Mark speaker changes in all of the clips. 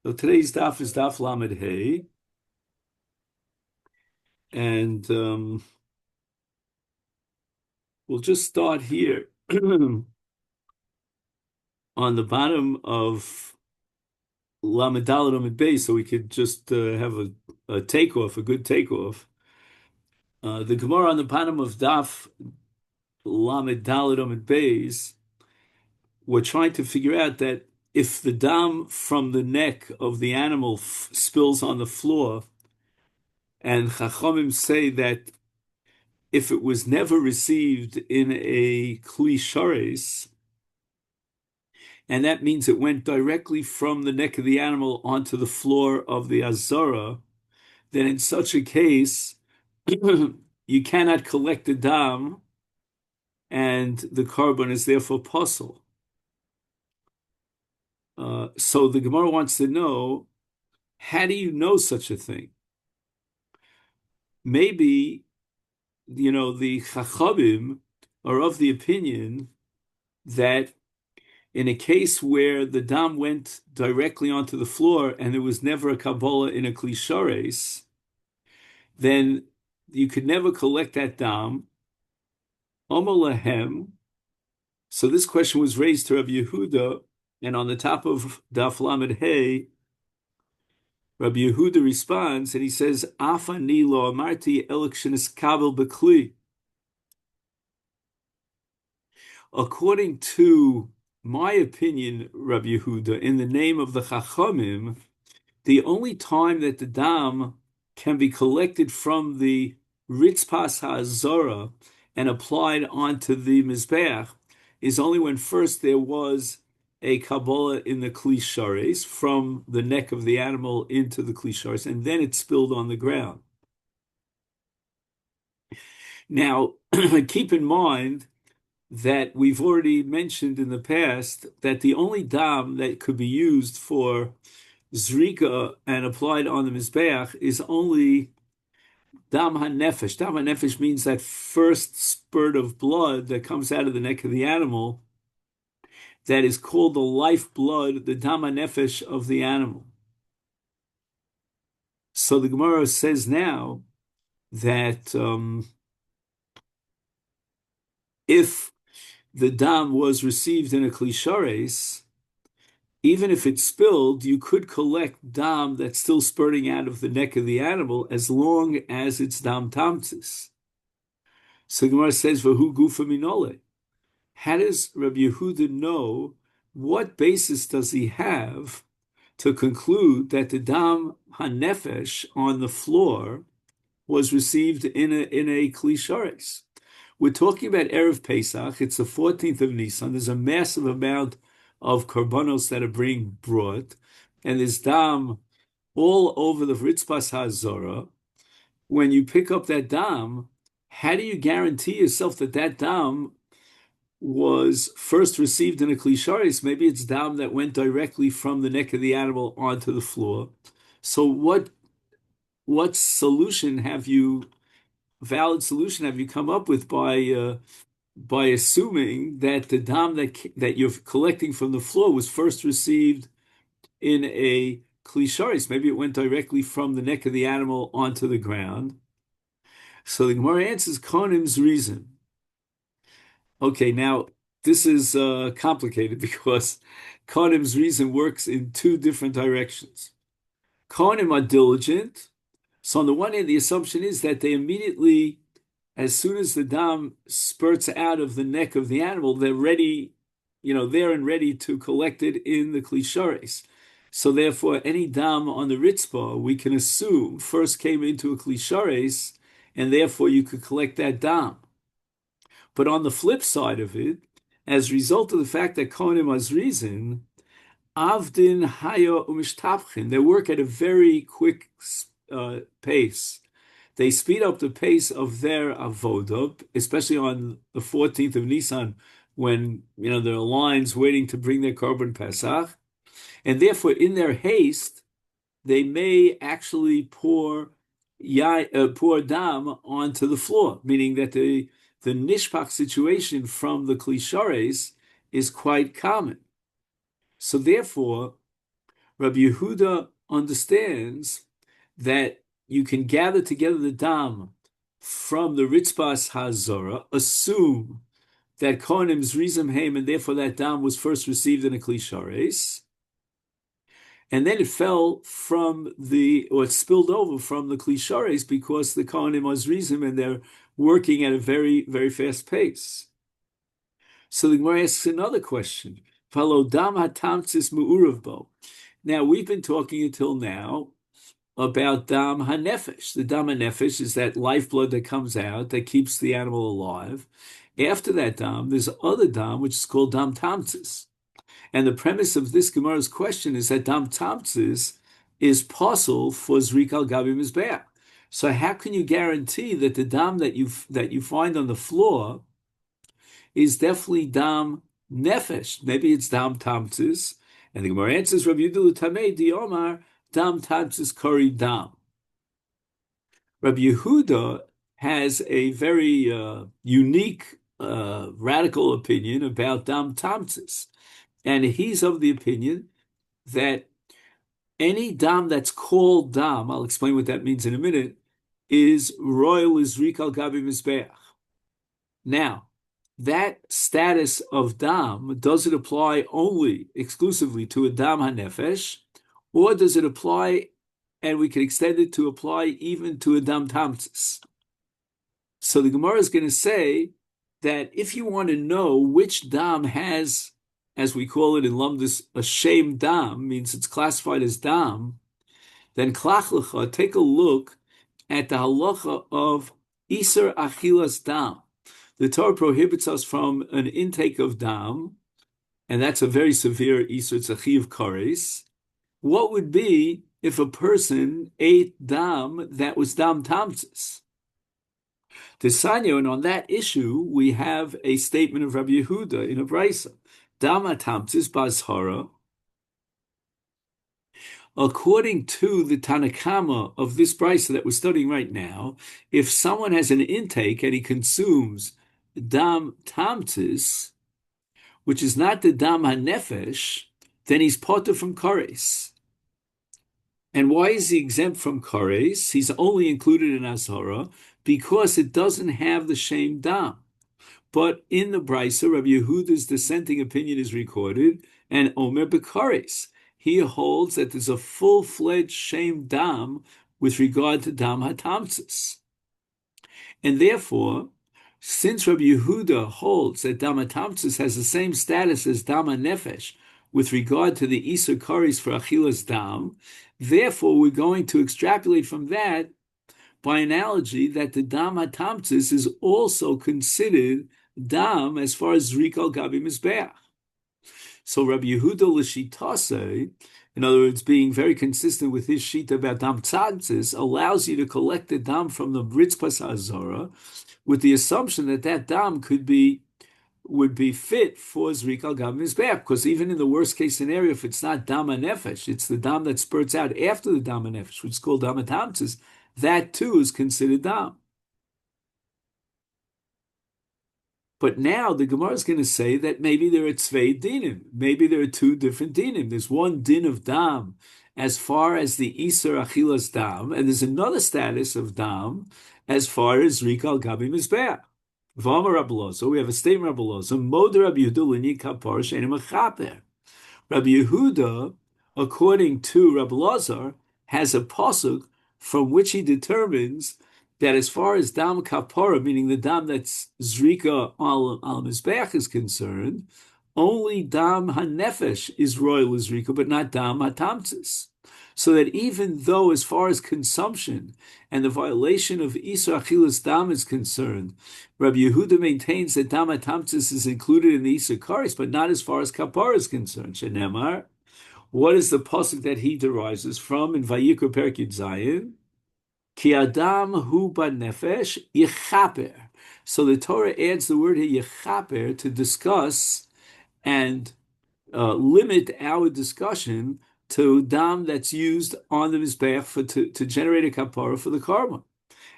Speaker 1: So today's daf is daf lamed hey, and we'll just start here on the bottom of lamed daled lamed bey, so we could just have a takeoff, a good takeoff. The Gemara on the bottom of daf lamed daled lamed beis, we're trying to figure out that if the dam from the neck of the animal spills on the floor, and Chachamim say that if it was never received in a kli shares, and that means it went directly from the neck of the animal onto the floor of the azara, then in such a case, you cannot collect the dam, and the carbon is therefore puzzle. So the Gemara wants to know, how do you know such a thing? Maybe, the Chachamim are of the opinion that in a case where the dam went directly onto the floor and there was never a Kabbalah in a Klishares, then you could never collect that dam. Omolahem. So this question was raised to Rabbi Yehuda, and on the top of Daf Lamed Hey, Rabbi Yehuda responds and he says, Afa ni lo amarti elik sheniskabel bekli. According to my opinion, Rabbi Yehuda, in the name of the Chachamim, the only time that the dam can be collected from the Ritzpas HaZorah and applied onto the Mizbeach is only when first there was a Kabbalah in the Klishares from the neck of the animal into the Klishares, and then it spilled on the ground. Now, keep in mind that we've already mentioned in the past that the only dam that could be used for zrika and applied on the mizbeach is only dam hanefesh. Dam hanefesh means that first spurt of blood that comes out of the neck of the animal, that is called the life blood, the dam hanefesh of the animal. So the Gemara says now that if the dam was received in a klishares, even if it spilled, you could collect dam that's still spurting out of the neck of the animal as long as it's dam tamtzis. So Gemara says, "Vahu gufa minole." How does Rabbi Yehuda know? What basis does he have to conclude that the dam hanefesh on the floor was received in a klishares? We're talking about Erev Pesach. It's the 14th of Nisan. There's a massive amount of korbanos that are being brought, and there's dam all over the Ritzpas HaZorah. When you pick up that dam, how do you guarantee yourself that that dam was first received in a klisharis? Maybe it's dam that went directly from the neck of the animal onto the floor. So what solution have you, valid solution have you come up with by assuming that the dam that you're collecting from the floor was first received in a klisharis? Maybe it went directly from the neck of the animal onto the ground. So the Gemara answers Konim's reason. Okay, now this is complicated because Konim's reason works in two different directions. Konim are diligent. So on the one hand, the assumption is that they immediately, as soon as the dam spurts out of the neck of the animal, they're ready, there and ready to collect it in the klishares. So therefore, any dam on the ritzpah, we can assume first came into a klishares, and therefore you could collect that dam. But on the flip side of it, as a result of the fact that Kohanim has reason, Avdin Hayo Umishtapchin, they work at a very quick pace. They speed up the pace of their avodah, especially on the 14th of Nisan, when there are lines waiting to bring their korban pesach, and therefore in their haste they may actually pour dam onto the floor, meaning that the nishpach situation from the klishares is quite common. So therefore, Rabbi Yehuda understands that you can gather together the dam from the Ritzbas Hazora, assume that Kohanim's Rizim Haim, and therefore that dam was first received in a Klishares, and then it fell from or it spilled over from the Klishares because the Kohanim was Rizim and they're working at a very, very fast pace. So the Gemara asks another question. Now, we've been talking until now about dam hanefesh. The dam hanefesh is that lifeblood that comes out that keeps the animal alive. After that dam, there's other dam which is called dam tamtzis. And the premise of this Gemara's question is that dam tamtzis is possible for zrik al gabi mizbeach. So how can you guarantee that the dam that you find on the floor is definitely dam nefesh? Maybe it's dam tamtzis. And the Gemara answers, Rabbi Yehuda Tamei di Omar dam tamtzis kori dam. Rabbi Yehuda has a very unique, radical opinion about dam tamtzis. And he's of the opinion that any dam that's called dam, I'll explain what that means in a minute, is royal izrik al gabi mizbeach. Now, that status of dam, does it apply only exclusively to a dam hanefesh, or does it apply, and we can extend it to apply even to a dam tamtzis? So the Gemara is going to say that if you want to know which dam has, as we call it in Lumdus, a shame dam, means it's classified as dam, then klach take a look at the halacha of Iser Achilas Dam. The Torah prohibits us from an intake of dam, and that's a very severe Iser Tzachiv Kares. What would be if a person ate dam that was dam tamtzis? The Sanyo, and on that issue, we have a statement of Rabbi Yehuda in a brisa. Dam tamtzis bazhara. According to the Tanakama of this brisa that we're studying right now, if someone has an intake and he consumes dam tamtzis, which is not the dam hanefesh, then he's potter from kares. And why is he exempt from kares? He's only included in azhara because it doesn't have the shame dam. But in the brisa, Rabbi Yehuda's dissenting opinion is recorded, and Omer bekares. He holds that there's a full-fledged shame dam with regard to dam hatamtzis. And therefore, since Rabbi Yehuda holds that dam hatamtzis has the same status as dam hanefesh with regard to the Isur Kares for Achilas dam, therefore we're going to extrapolate from that by analogy that the dam hatamtzis is also considered dam as far as zrik al gabi mizbeach. So Rabbi Yehuda l'shitase, in other words, being very consistent with his shita about dam tzadtzis, allows you to collect the dam from the Ritzpas Hazara with the assumption that that dam would be fit for zrik al gabi mizbeach, because even in the worst case scenario, if it's not dam hanefesh, it's the dam that spurts out after the dam hanefesh, which is called dam hatamtzis, that too is considered dam. But now the Gemara is going to say that maybe there are tzvei dinim. Maybe there are two different dinim. There's one din of dam as far as the Isur Achilas dam, and there's another status of dam as far as zrik al gabi mizbeach. V'amar Rabbi Lozo, we have a statement Rabbi Lozo, Mod Rabbi Yehuda l'ni kapar she'enim mechaper. Rabbi Yehuda, according to Rabbi Lozo, has a pasuk from which he determines that as far as dam kapara, meaning the dam that's zrika al mizbeach is concerned, only dam hanefesh is royal zrika, but not dam hatamtzis. So that even though as far as consumption and the violation of Isur Achilas dam is concerned, Rabbi Yehuda maintains that dam hatamtzis is included in the Isur Kares, but not as far as kapara is concerned. Shenemar, what is the pasuk that he derives from in Vayikra Perek Yud Zayin? Ki adam hu banefesh yechaper. So the Torah adds the word yechaper to discuss and limit our discussion to dam that's used on the mizbeach to generate a kapara for the carbon.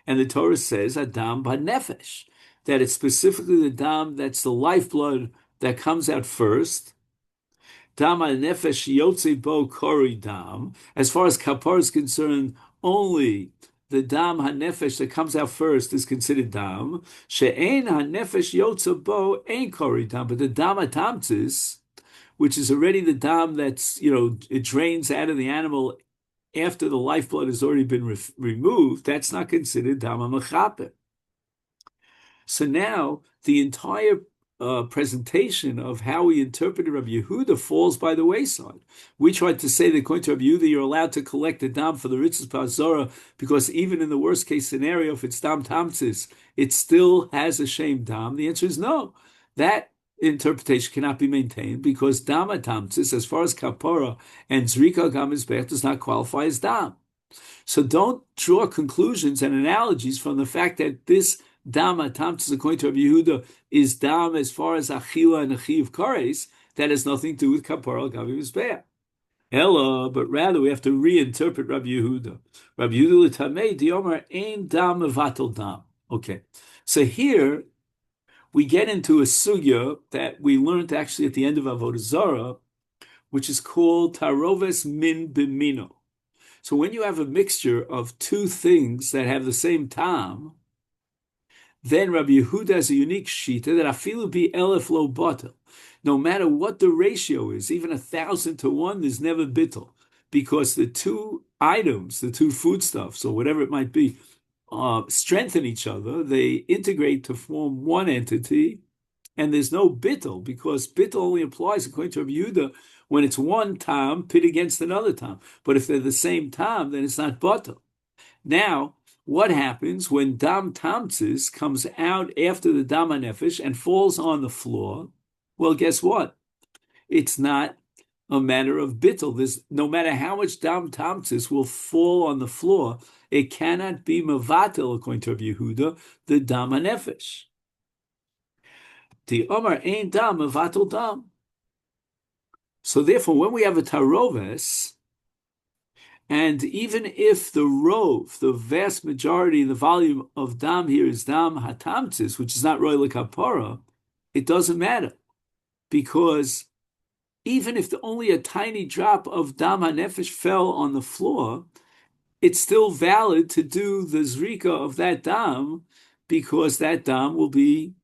Speaker 1: And the Torah says adam banefesh, that it's specifically the dam that's the lifeblood that comes out first, Dam nefesh yotze bo kori dam. As far as kapara is concerned, only the dam hanefesh that comes out first is considered dam. She'ein hanefesh yotze bo ein kori dam. But the dam atamtzis, which is already the dam that's, it drains out of the animal after the lifeblood has already been removed, that's not considered dam mechaper. So now the entire presentation of how we interpreted Rabbi Yehuda falls by the wayside. We tried to say that according to Rabbi Yehuda, you're allowed to collect the dam for the ritzis pazora because even in the worst case scenario, if it's dam tamtzis, it still has a shame dam. The answer is no. That interpretation cannot be maintained because dam tamtzis, as far as kapara and zrika gamizbech, does not qualify as dam. So don't draw conclusions and analogies from the fact that this dam atamtzis, according to Rabbi Yehuda, is dam as far as achila and achiv kares. That has nothing to do with kapara gavi mizbeach. Ella, but rather we have to reinterpret Rabbi Yehuda. Rabbi Yehuda l'tamei diomar ein dam mevatel dam. Okay, so here we get into a sugya that we learned actually at the end of Avodah Zarah, which is called taroves min b'mino. So when you have a mixture of two things that have the same tam, then Rabbi Yehuda has a unique shita that afilu be elef lo batel. No matter what the ratio is, even 1,000 to 1, there's never bittel, because the two items, the two foodstuffs, or whatever it might be, strengthen each other. They integrate to form one entity, and there's no bittel, because bittel only applies, according to Rabbi Yehuda, when it's one tam pit against another tam. But if they're the same tam, then it's not batel. Now, what happens when dam tamtzis comes out after the dam nefesh and falls on the floor? Well, guess what? It's not a matter of bittel. There's no matter how much dam tamtzis will fall on the floor, it cannot be mevatel, according to Rabbi Yehuda, the dam nefesh. The Omar ain't dam mevatel dam. So therefore, when we have a taroves, and even if the rove, the vast majority, the volume of dam here is dam hatamtzis, which is not roy lekapara, it doesn't matter, because even if only a tiny drop of dam hanefesh fell on the floor, it's still valid to do the zrika of that dam, because that dam will be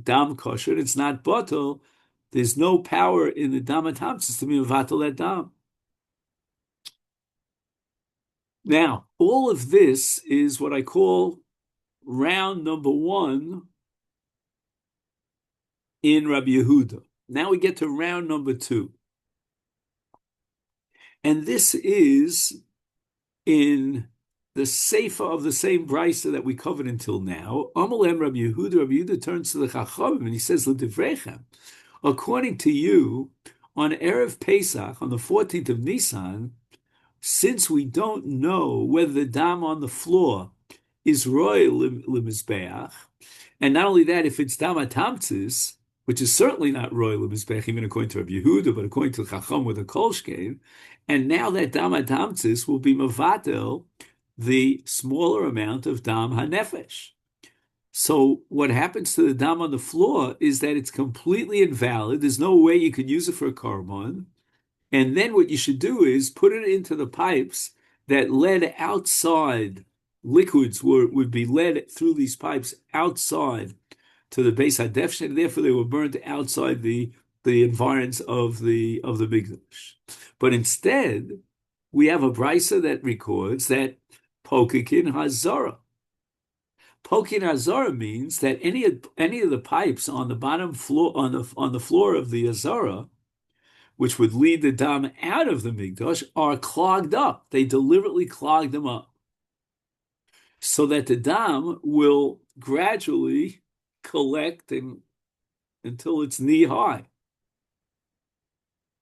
Speaker 1: dam kosher. It's not batel. There's no power in the dam hatamtzis to be mevatel that dam. Now, all of this is what I call round number 1 in Rabbi Yehuda. Now we get to round number 2. And this is in the Sefer of the same brisa that we covered until now. Amalem Rabbi Yehuda turns to the Chachamim and he says, L'divrechem, according to you, on Erev Pesach, on the 14th of Nisan, since we don't know whether the dam on the floor is royal limizbeach, and not only that, if it's dam atamtzis, which is certainly not royal limizbeach, even according to Rabbi Yehuda, but according to Chacham with a kolshkein, and now that dam atamtzis will be mevatel the smaller amount of dam hanefesh. So what happens to the dam on the floor is that it's completely invalid. There's no way you could use it for a korban. And then what you should do is put it into the pipes that led outside. Liquids would be led through these pipes outside to the Beis HaDefshin, and therefore they were burned outside the environs of the Mikdash. But instead, we have a brisa that records that pokikin hazara. Pokin hazara means that any of the pipes on the bottom floor on the floor of the hazara, which would lead the dam out of the Mikdash, are clogged up. They deliberately clog them up so that the dam will gradually collect until it's knee-high.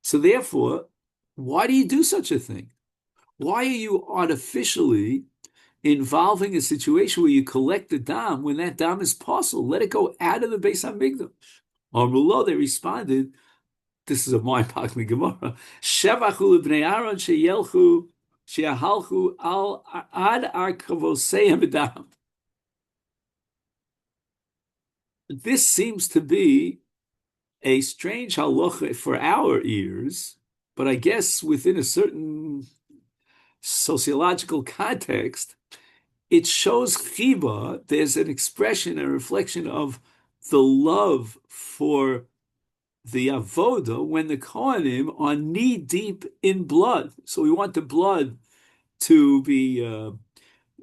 Speaker 1: So therefore, why do you do such a thing? Why are you artificially involving a situation where you collect the dam when that dam is possible? Let it go out of the Beis HaMikdash. Or Mulo, they responded, this is a mind-boggling Gemara. Shevachu lebnei Aaron sheyelchu sheyahalchu al ad arkavoseim b'dam. This seems to be a strange halacha for our ears, but I guess within a certain sociological context, it shows chiba. There's an expression, a reflection of the love for the avoda when the Kohanim are knee deep in blood. So we want the blood to be,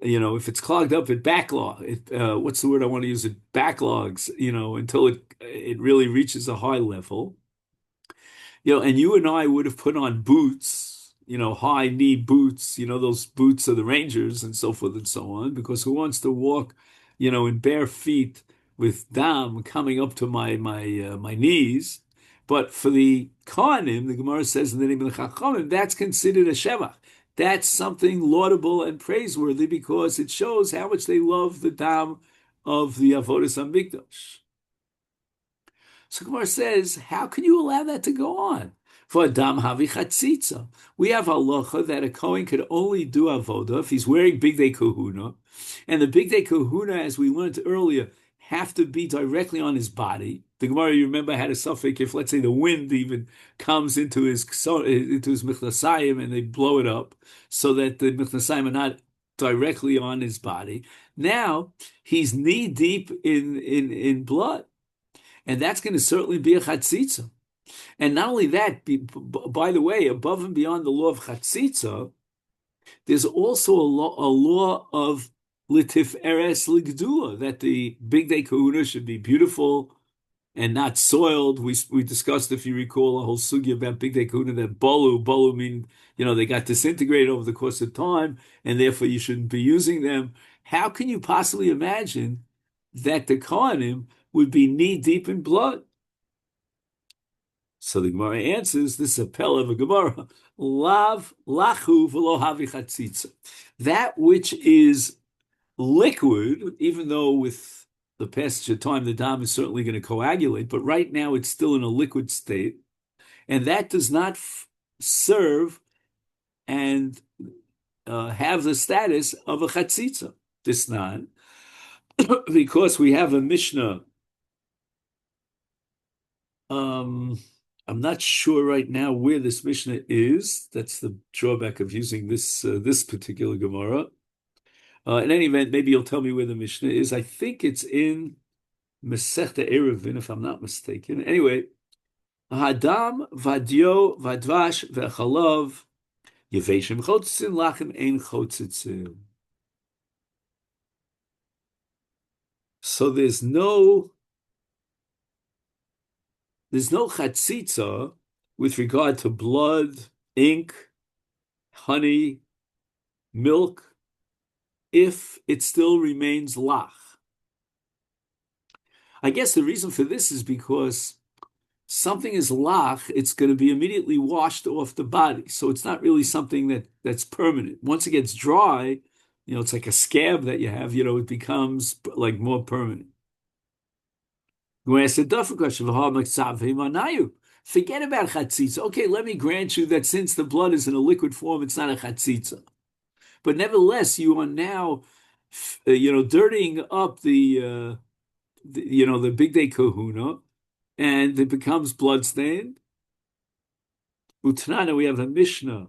Speaker 1: if it's clogged up, it backlog. What's the word I want to use? It backlogs, until it really reaches a high level. And you and I would have put on boots, high knee boots, those boots of the Rangers and so forth and so on, because who wants to walk, in bare feet with dam coming up to my knees? But for the Kohanim, the Gemara says in the name of the Chachamim, that's considered a shevach. That's something laudable and praiseworthy because it shows how much they love the dam of the Avodas HaMikdash. So Gemara says, how can you allow that to go on? For Adam Havi Chatzitza. We have halacha that a Kohen could only do avoda if he's wearing Bigdei Kahuna. And the Bigdei Kahuna, as we learned earlier, have to be directly on his body. The Gemara, you remember, had a suffix if, let's say, the wind even comes into his Michnasayim and they blow it up so that the Michnasayim are not directly on his body. Now, he's knee deep in blood. And that's going to certainly be a chatzitza. And not only that, by the way, above and beyond the law of chatzitza, there's also a law of litif eres ligdula, that the Bigdei Kahuna should be beautiful and not soiled. We discussed, if you recall, a whole sugya about Bigdei Kahuna, that bolu mean, they got disintegrated over the course of time, and therefore you shouldn't be using them. How can you possibly imagine that the Kohanim would be knee deep in blood? So the Gemara answers, this is a pella of a Gemara, lav lachu v'lo havi chatzitza. That which is liquid, even though with the passage of time the dam is certainly going to coagulate, but right now it's still in a liquid state, and that does not serve and have the status of a chatzitza. This not, because we have a Mishnah. I'm not sure right now where this Mishnah is. That's the drawback of using this particular Gemara. In any event, maybe you'll tell me where the Mishnah is. I think it's in Masechta Eruvin, if I'm not mistaken. Anyway, Hadam vadio vadvash v'chalav yeveshim chotzitzin lachem ein chotzitzin. So there's no chatzitza with regard to blood, ink, honey, milk, if it still remains lach. I guess the reason for this is because something is lach, it's going to be immediately washed off the body. So it's not really something that's permanent. Once it gets dry, it's like a scab that you have, it becomes like more permanent. When I said forget about chatzitza. Okay, let me grant you that since the blood is in a liquid form, it's not a chatzitza. But nevertheless, you are now, dirtying up the Bigdei Kahuna, and it becomes bloodstained. Utanana, we have a Mishnah.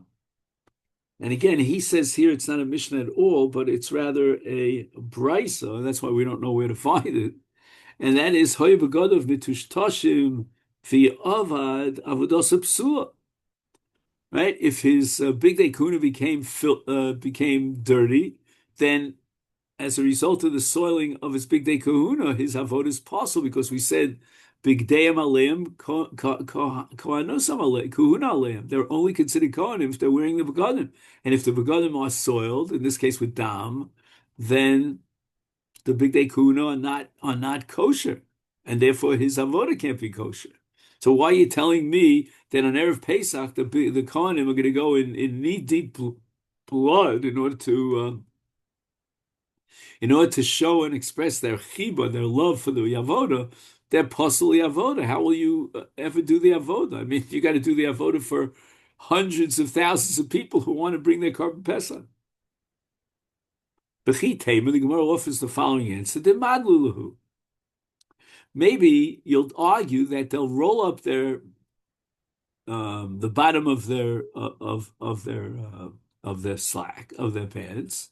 Speaker 1: And again, he says here it's not a Mishnah at all, but it's rather a brisa, and that's why we don't know where to find it. And that is Hoy Begodov Mitushtoshim Fi Avad Avodos Psua. Right? If his Bigdei Kahuna became dirty, then as a result of the soiling of his Bigdei Kahuna, his Avod is possible, because we said Bigdeim Aleim Kohanosam Aleim Kahuna Aleim. They're only considered Kohanim if they're wearing the Begadim. And if the Begadim are soiled, in this case with Dam, then the Bigdei Kahuna are not kosher, and therefore his avoda can't be kosher. So why are you telling me that on Erev Pesach the Kohanim are going to go in knee deep blood in order to show and express their chiba, their love for the avoda? They're possibly avoda. How will you ever do the avoda? I mean, you got to do the avoda for hundreds of thousands of people who want to bring their Korban Pesach. The Gemara offers the following answer: maybe you'll argue that they'll roll up the bottom of their slack of their pants.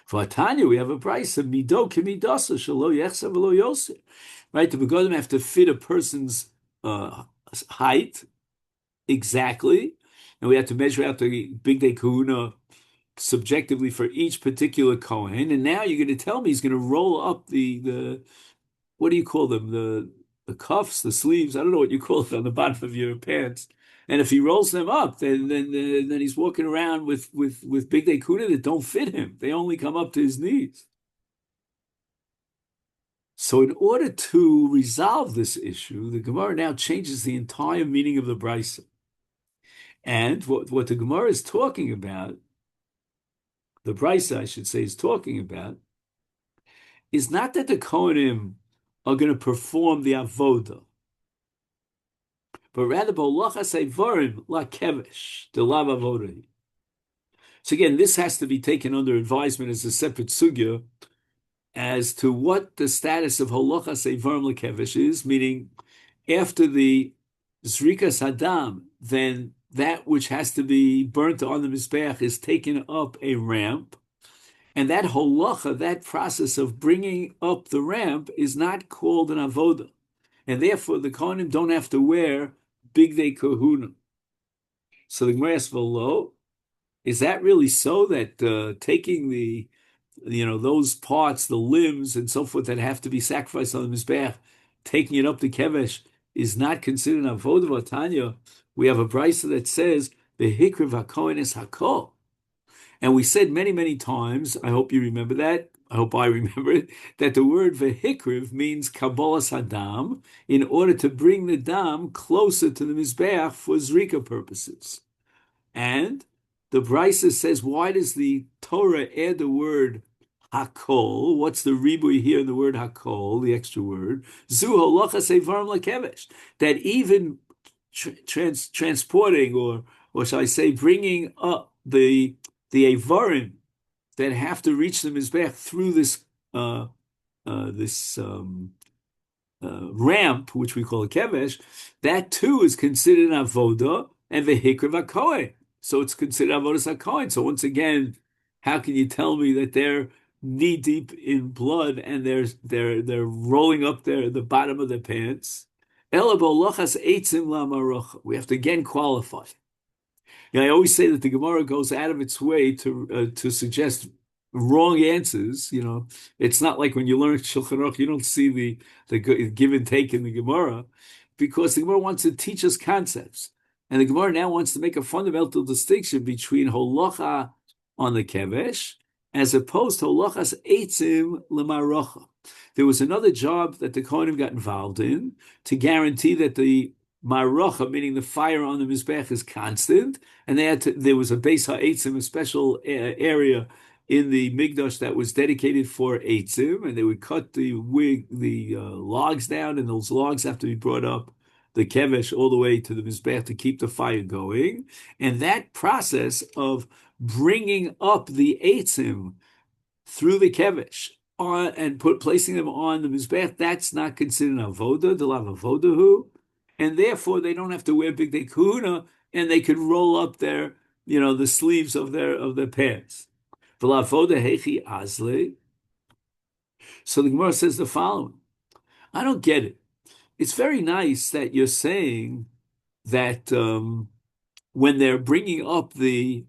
Speaker 1: For Tanya, we have a price of mido kimidasa shelo yechsa v'lo yosir. Right, the begodim have to fit a person's height exactly, and we have to measure out the big day kahuna subjectively for each particular Kohen. And now you're going to tell me he's going to roll up the what do you call them? The cuffs, the sleeves. I don't know what you call it on the bottom of your pants. And if he rolls them up, then he's walking around with big day kahuna that don't fit him. They only come up to his knees. So in order to resolve this issue, the Gemara now changes the entire meaning of the Brisa. And what the Gemara is talking about, the Brisa, I should say, is talking about, is not that the Kohanim are going to perform the avoda, but rather bolachas evarim la kevesh, the lav avoda. So again, this has to be taken under advisement as a separate sugya as to what the status of holachas evarim la kevesh is, meaning after the zrikas hadam, then that which has to be burnt on the mizbeach is taken up a ramp. And that holacha, that process of bringing up the ramp, is not called an avoda, and therefore the kohanim don't have to wear big day kahuna. So the Gemara asks, "Lo, is that really so? That taking those parts, the limbs and so forth that have to be sacrificed on the mizbeach, taking it up to kevesh is not considered an avoda v'tanya? We have a brisa that says the hikriv hakohen is hakol." And we said many, many times, I hope you remember that, I hope I remember it, that the word vehikriv means kabbalas hadam, in order to bring the dam closer to the mizbeach for zrika purposes. And the Brisa says, why does the Torah add the word hakol? What's the ribui here in the word hakol, the extra word? Zu holochas evarim lakevesh. That even transporting, or shall I say, bringing up the Avarim that have to reach the Mizbech through this ramp, which we call a kevesh, that too is considered an avoda and vehikriv hakohen. So it's considered avodas hakohen. So once again, how can you tell me that they're knee deep in blood and they're rolling up the bottom of their pants? We have to again qualify. I always say that the Gemara goes out of its way to suggest wrong answers. It's not like when you learn Shulchan Aruch, you don't see the give and take in the Gemara, because the Gemara wants to teach us concepts, and the Gemara now wants to make a fundamental distinction between holacha on the kevesh as opposed to holachas eitzim lemarocha. There was another job that the Kohanim got involved in to guarantee that the marocha, meaning the fire on the mizbech, is constant, and there was a beis ha'etzim, a special area in the Migdash that was dedicated for Eitzim, and they would cut the logs down, and those logs have to be brought up the kevesh all the way to the Mizbech to keep the fire going. And that process of bringing up the Eitzim through the kevesh and placing them on the Mizbech, that's not considered avoda, the lav avodahu, and therefore they don't have to wear big day kahuna, and they could roll up the sleeves of their pants. So the Gemara says the following. I don't get it. It's very nice that you're saying that when they're bringing up the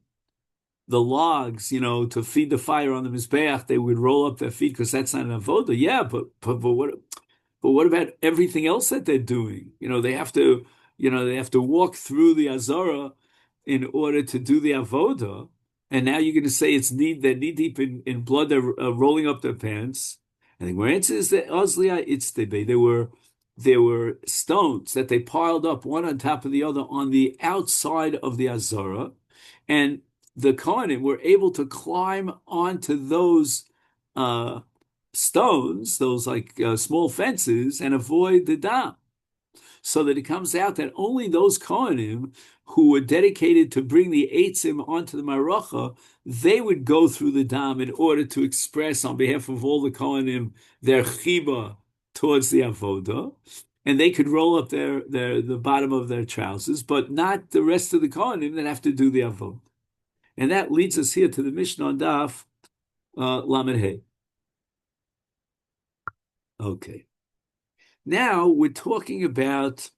Speaker 1: logs, to feed the fire on the Mizbeach, they would roll up their feet because that's not an avoda. Yeah, but what about everything else that they're doing? They have to walk through the Azara in order to do the avoda. And now you're going to say they're knee deep in blood, they're rolling up their pants. And the answer is that there were stones that they piled up one on top of the other on the outside of the Azara, and the Kohanim were able to climb onto those stones, those small fences, and avoid the dam. so that it comes out that only those Kohanim who were dedicated to bring the Eitzim onto the Marocha, they would go through the Dam in order to express on behalf of all the Kohanim their chiba towards the Avodah, and they could roll up the bottom of their trousers, but not the rest of the Kohanim that have to do the Avodah. And that leads us here to the Mishnah on Daf Lamed Hey. Okay. Now we're talking about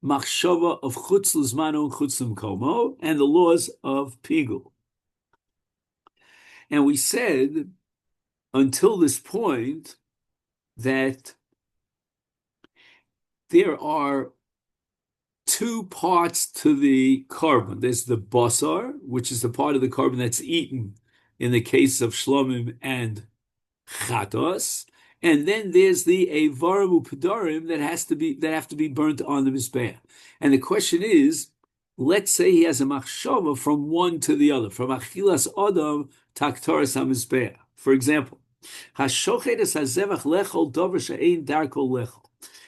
Speaker 1: machshava of chutz l'zmano and chutz l'mkomo and the laws of pigul. And we said until this point that there are two parts to the korban. There's the basar, which is the part of the korban that's eaten in the case of shlomim and chatos, and then there's the evarim u'pedarim that have to be burnt on the mizbeach. And the question is, let's say he has a machshava from one to the other, from achilas adam taktoras hamizbeach. For example, hashochet es hazevach lechol dover she'ein darko lechol.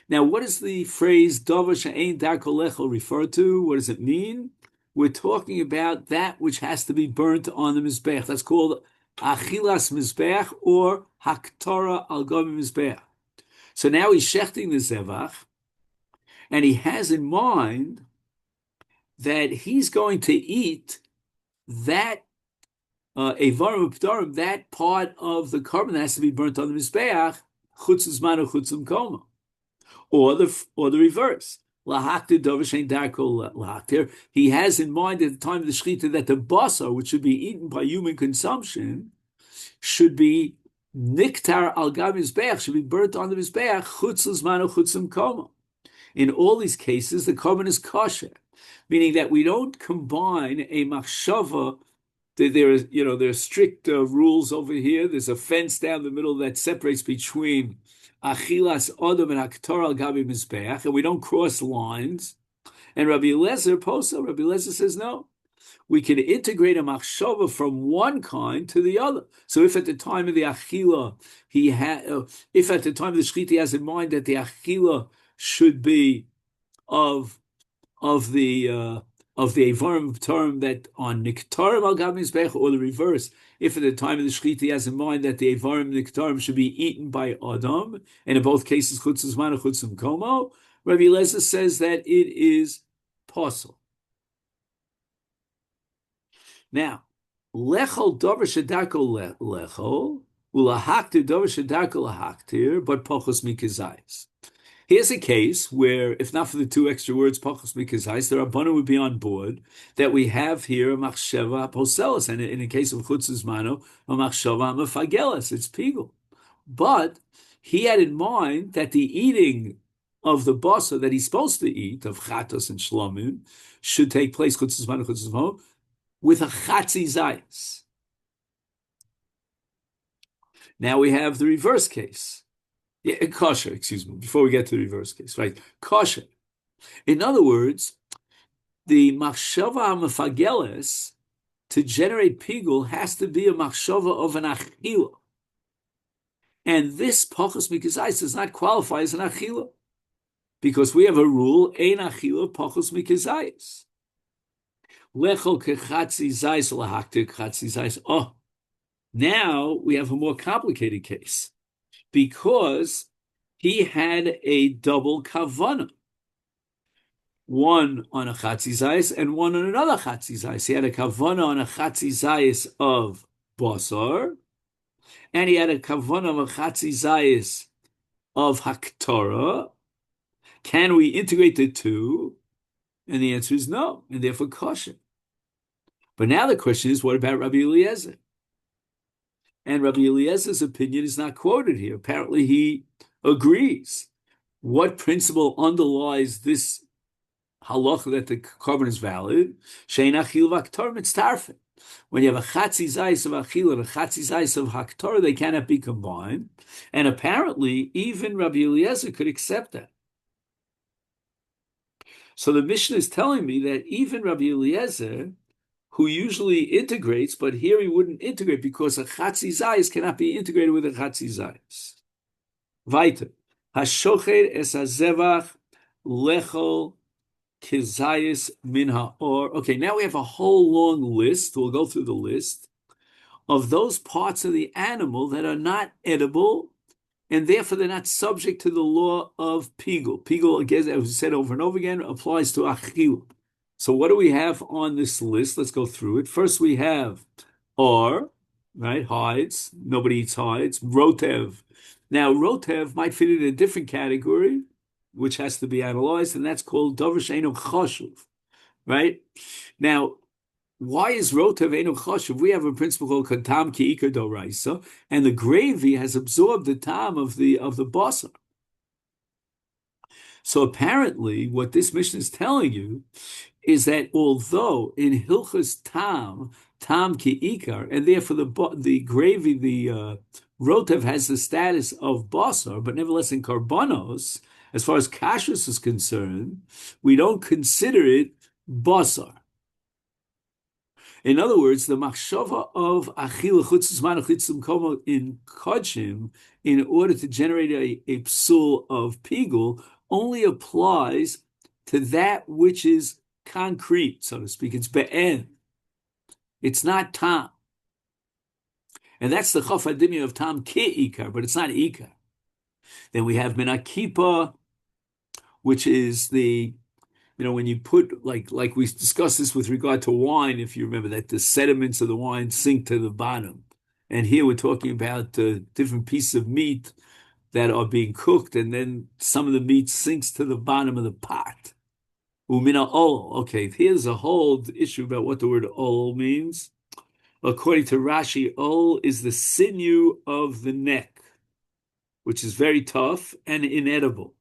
Speaker 1: Now, what does the phrase dover she'ein darko lechol refer to? What does it mean? We're talking about that which has to be burnt on the mizbeach. That's called achilas mizbeach or haktora al gomi mizbeach. So now he's shechting the zevach, and he has in mind that he's going to eat that evarim u'pedarim, that part of the korban that has to be burnt on the mizbeach, chutz zman or chutz l'mkomo, or the reverse. He has in mind at the time of the shechita that the basar, which should be eaten by human consumption, should be niktar al gam mizbeach, should be burnt on the mizbeach, chutz l'zman or chutz l'mkomo. In all these cases, the korban is kosher, meaning that we don't combine a machshava. There are strict rules over here. There's a fence down the middle that separates between achilas odom and haktor al gabi mizbeach, and we don't cross lines. And Rabbi Eliezer says no. We can integrate a machshava from one kind to the other. So if at the time of the achila if at the time of the shechita he has in mind that the achila should be of the evarim term that on niktarim al gam mizbeach, or the reverse, if at the time of the shechita he has in mind that the evarim niktarim should be eaten by adam, and in both cases chutz zman or chutz l'mkomo, Rabbi Eliezer says that it is possible. Now, lechol dover shedarko lechol ulahaktir dover shedarko lahaktir, but pochos mikazayis. Here's a case where, if not for the two extra words, pachos mikazais, the Rabbanan would be on board that we have here a machshava poselis, and in the case of chutz zmano, a machshava mefagelis, it's pigul. But he had in mind that the eating of the basa that he's supposed to eat, of chatos and shlomim, should take place chutz zmano, with a chatzi zayis. Now we have the reverse case. Yeah, kosher, excuse me, before we get to the reverse case, right? Kosher. In other words, the machshava mefageles to generate pigul has to be a machshava of an achila. And this pachos mikazais does not qualify as an achila, because we have a rule, ein achila pachos mikazais. Lechol kechatzi zais lahaktir kechatzi zais. Oh, now we have a more complicated case, because he had a double kavana, one on a chatzi zayis and one on another chatzi zayis. He had a kavana on a chatzi zayis of basar, and he had a kavana of a chatzi zayis of haktorah. Can we integrate the two? And the answer is no, and therefore kosher. But now the question is, what about Rabbi Eliezer? And Rabbi Eliezer's opinion is not quoted here. Apparently he agrees. What principle underlies this halacha that the korban is valid? Shein achil v'haktor mitztarfen. When you have a chatzi zayis of achil and a chatzi zayis of haktor, they cannot be combined. And apparently even Rabbi Eliezer could accept that. So the Mishnah is telling me that even Rabbi Eliezer, who usually integrates, but here he wouldn't integrate because a chatzi zayis cannot be integrated with a chatzi zayis. Weiter. Hashochet es hazevach lechol kizayis min ha'or. Okay, now we have a whole long list. We'll go through the list of those parts of the animal that are not edible, and therefore they're not subject to the law of pigul. Pigul, again, as we said over and over again, applies to achil. So what do we have on this list? Let's go through it. First, we have or, right, hides. Nobody eats hides. Rotev. Now, rotev might fit in a different category, which has to be analyzed, and that's called davar she'eino chashuv, right? Now, why is rotev eino chashuv? We have a principle called katam ki ikar doraisa, and the gravy has absorbed the tam of the basar. So apparently, what this mission is telling you is that although in Hilchas tam ki ikar, and therefore the gravy, the rotev has the status of basar, but nevertheless in karbanos, as far as kashrus is concerned, we don't consider it basar. In other words, the machshava of achila chutzes manachitzim komo in kodshim, in order to generate a psul of pigul, only applies to that which is concrete, so to speak. It's be'en. It's not tam. And that's the chaf adimya of tam ke ikar, but it's not ikar. Then we have menakipa, which is the, when you put, like we discussed this with regard to wine, if you remember, that the sediments of the wine sink to the bottom. And here we're talking about different pieces of meat that are being cooked, and then some of the meat sinks to the bottom of the pot. Umina ol. Okay, here's a whole issue about what the word ol means. According to Rashi, ol is the sinew of the neck, which is very tough and inedible.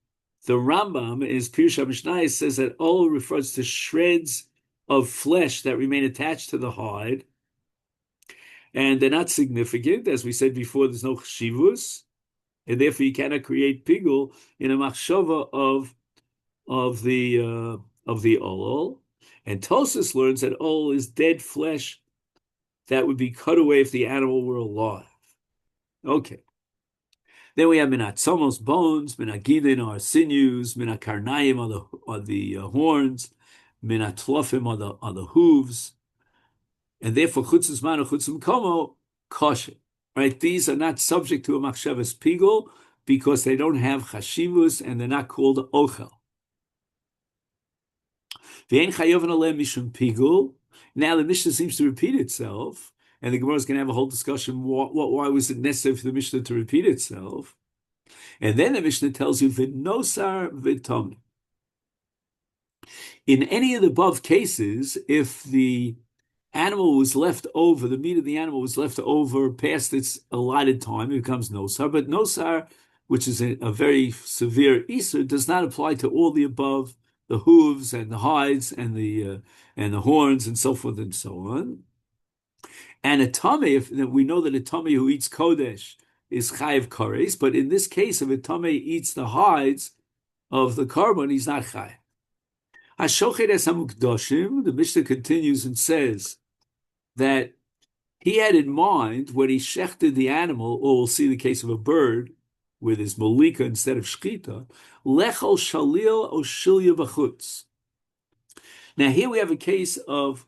Speaker 1: The Rambam, in his Pirush HaMishnah, says that ol refers to shreds of flesh that remain attached to the hide, and they're not significant. As we said before, there's no chshivus, and therefore you cannot create pigul in a machshava of the ol. And Tosas learns that ol is dead flesh that would be cut away if the animal were alive. Okay. Then we have minatzomos, bones, minagidin are sinews, minakarnayim are the horns, minatlofim are the hooves, and therefore chutzes manu chutzim komo kosher. Right? These are not subject to a machshavas pigul because they don't have chashivus and they're not called ochel. V'ein chayovin alem mishum pigul. Now the Mishnah seems to repeat itself, and the Gemara is going to have a whole discussion. Why was it necessary for the Mishnah to repeat itself? And then the Mishnah tells you v'nosar v'tomim. In any of the above cases, if the animal was left over, the meat of the animal was left over past its allotted time, it becomes nosar. But nosar, which is a very severe isur, does not apply to all the above, the hooves and the hides and the horns and so forth and so on. And a tamei, if we know that a tamei who eats kodesh is chayiv kares, but in this case, if a tamei eats the hides of the carbon, he's not chayiv. Hashochet es hamukdoshim, the Mishnah continues and says that he had in mind when he shechted the animal, or we'll see the case of a bird with his malika instead of shchita, lechol shalil o shilya b'chutz. Now here we have a case of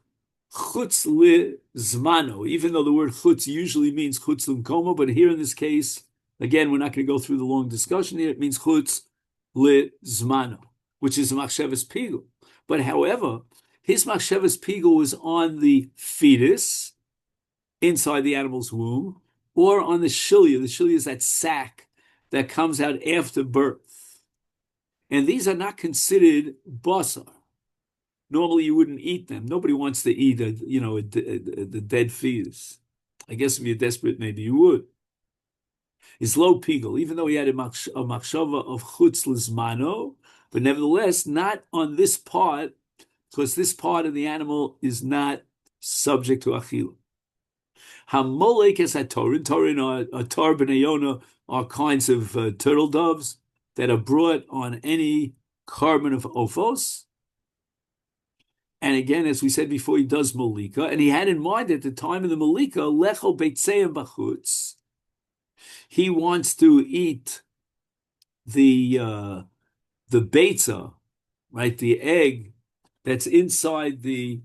Speaker 1: chutz li zmano, even though the word chutz usually means chutz l'mkomo, but here in this case, again, we're not going to go through the long discussion here, it means chutz li zmano, which is a machshavas pigul. But however, his machshavas pigul was on the fetus inside the animal's womb, or on the shilya. The shilya is that sac that comes out after birth. And these are not considered basar. Normally you wouldn't eat them. Nobody wants to eat the dead fetus. I guess if you're desperate, maybe you would. It's low pigul, even though he had a machshava of chutz lizmano, but nevertheless, not on this part, because this part of the animal is not subject to achila. Hamolek es hatorin, torin or tar b'nayona are kinds of turtle doves that are brought on any carbon of ophos. And again, as we said before, he does malika, and he had in mind at the time of the malika, lecho beitzeim b'chutz. He wants to eat the beitza right? The egg that's inside the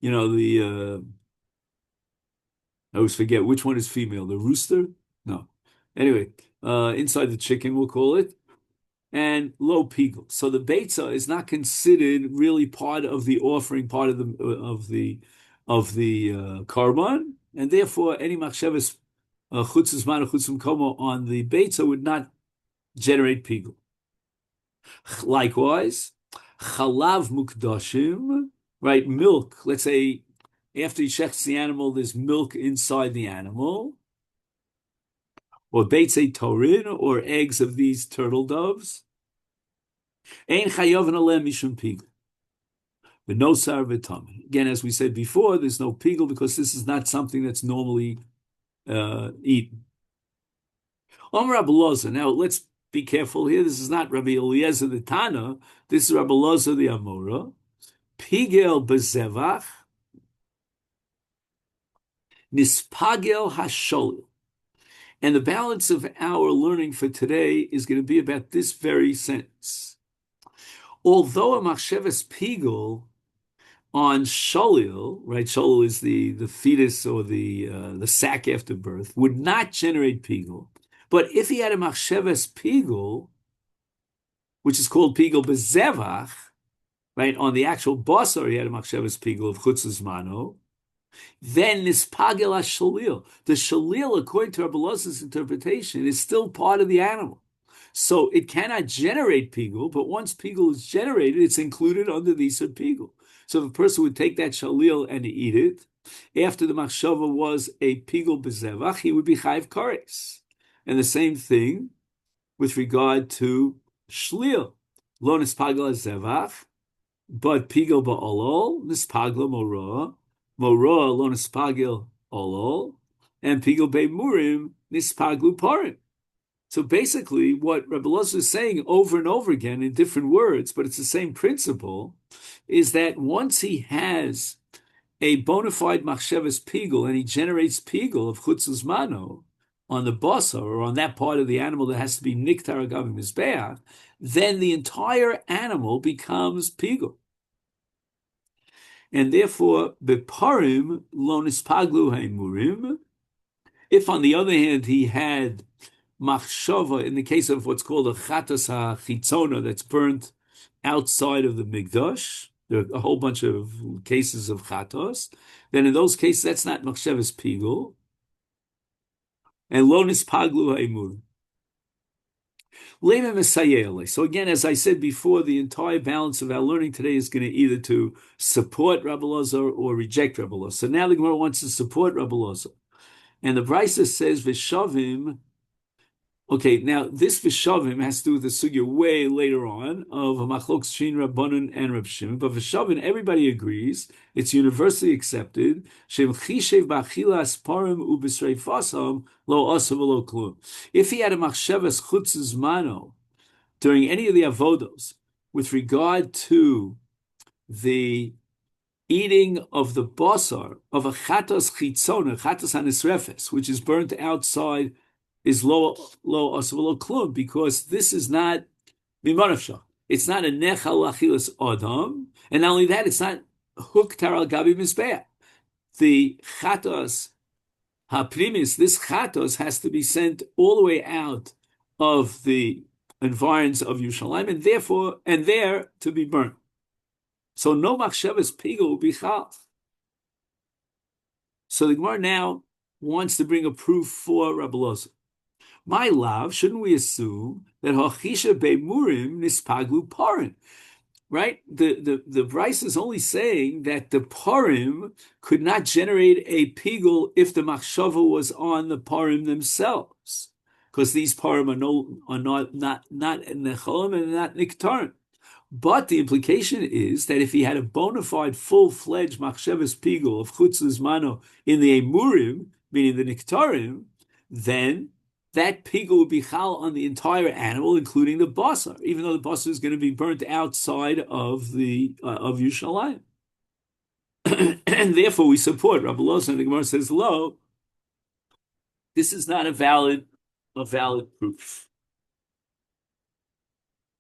Speaker 1: I always forget which one is female, the rooster? No. Anyway, inside the chicken, we'll call it, and low pigel. So the beitza is not considered really part of the offering, part of the karban, and therefore any machshavas chutzes mana chutzim komo on the beitza would not generate pigel. Likewise, chalav mukdashim, right? Milk. Let's say after he shechs the animal, there's milk inside the animal, or beitzei torin, or eggs of these turtle doves. Ein chayovin alem mishum pigel. But no sar v'tam. Again, as we said before, there's no pigel because this is not something that's normally eaten. Rabbi Loza. Now let's be careful here. This is not Rabbi Eliezer the Tana. This is Rabbi Loza the Amora. Pigel bezevach nispagel hashol. And the balance of our learning for today is going to be about this very sentence. Although a machshavas pigel on sholil, right? Sholil is the fetus or the sac after birth, would not generate pigel. But if he had a machshavas pigel, which is called pigel bezevach, right, on the actual basar, he had a machshavas pigel of chutzes mano, then nispagel ha-shalil. The shalil, according to Rabbi Loz's interpretation, is still part of the animal. So it cannot generate pigul, but once pigul is generated, it's included under the Isur pigul. So if a person would take that shalil and eat it, after the machshava was a pigul bezevach, he would be chayiv kares. And the same thing with regard to shlil. Lo nispagel ha-zevach, but pigul ba'olol, nispagel morah, morah lo nispagel olol, and pigul be'murim, nispaglu parim. So basically, what Rabbi Loza is saying over and over again in different words, but it's the same principle, is that once he has a bona fide machshavas pigul and he generates pigul of chutzes mano on the basar or on that part of the animal that has to be niktar agav mizbeach, then the entire animal becomes pigul. And therefore, beparim lo nispaglu haimurim. If on the other hand he had machshava, in the case of what's called a chatas ha-chitzona that's burnt outside of the mikdash, there are a whole bunch of cases of chatos, then in those cases that's not machshavas pigul, and lo nispaglu ha'imur. So again, as I said before, the entire balance of our learning today is going to either to support Rabbi Loza or reject Rabbi Loza. So now the Gemara wants to support Rabbi Loza. And the Brisa says, V'shavim. Okay, now this V'shavim has to do with the sugya way later on of Machlok Shin Rabbanon and Reb Shimon. But V'shavim, everybody agrees, it's universally accepted. Shem chishev b'achilas parim u'b'sreifasam lo asav lo klum. If he had a machshavas chutzes mano during any of the avodos with regard to the eating of the basar of a chatos chitzona, chatos hanisrefes, which is burnt outside, is lo asavalo klum, because this is not mimanavsha. It's not a nechal achilas adam, and not only that, it's not huktar al gabi mizbeah. The chatos haprimis, this chatos has to be sent all the way out of the environs of Yerushalayim, and therefore, and there to be burnt. So no machshavas pigul will be chal. So the Gemara now wants to bring a proof for Rabbi Loza. My love, shouldn't we assume that hachisha be'murim nispaglu parim? Right? The Bryce is only saying that the parim could not generate a pigul if the machshava was on the parim themselves, because these parim are not necholim and not niktarim. But the implication is that if he had a bona fide, full-fledged machshavas pigul of chutzes mano in the emurim, meaning the niktarim, then that pigul would be chal on the entire animal, including the basar, even though the basar is going to be burnt outside of the of Yerushalayim. And therefore, we support Rabbi Loza. And the Gemara says, "Lo, this is not a valid proof."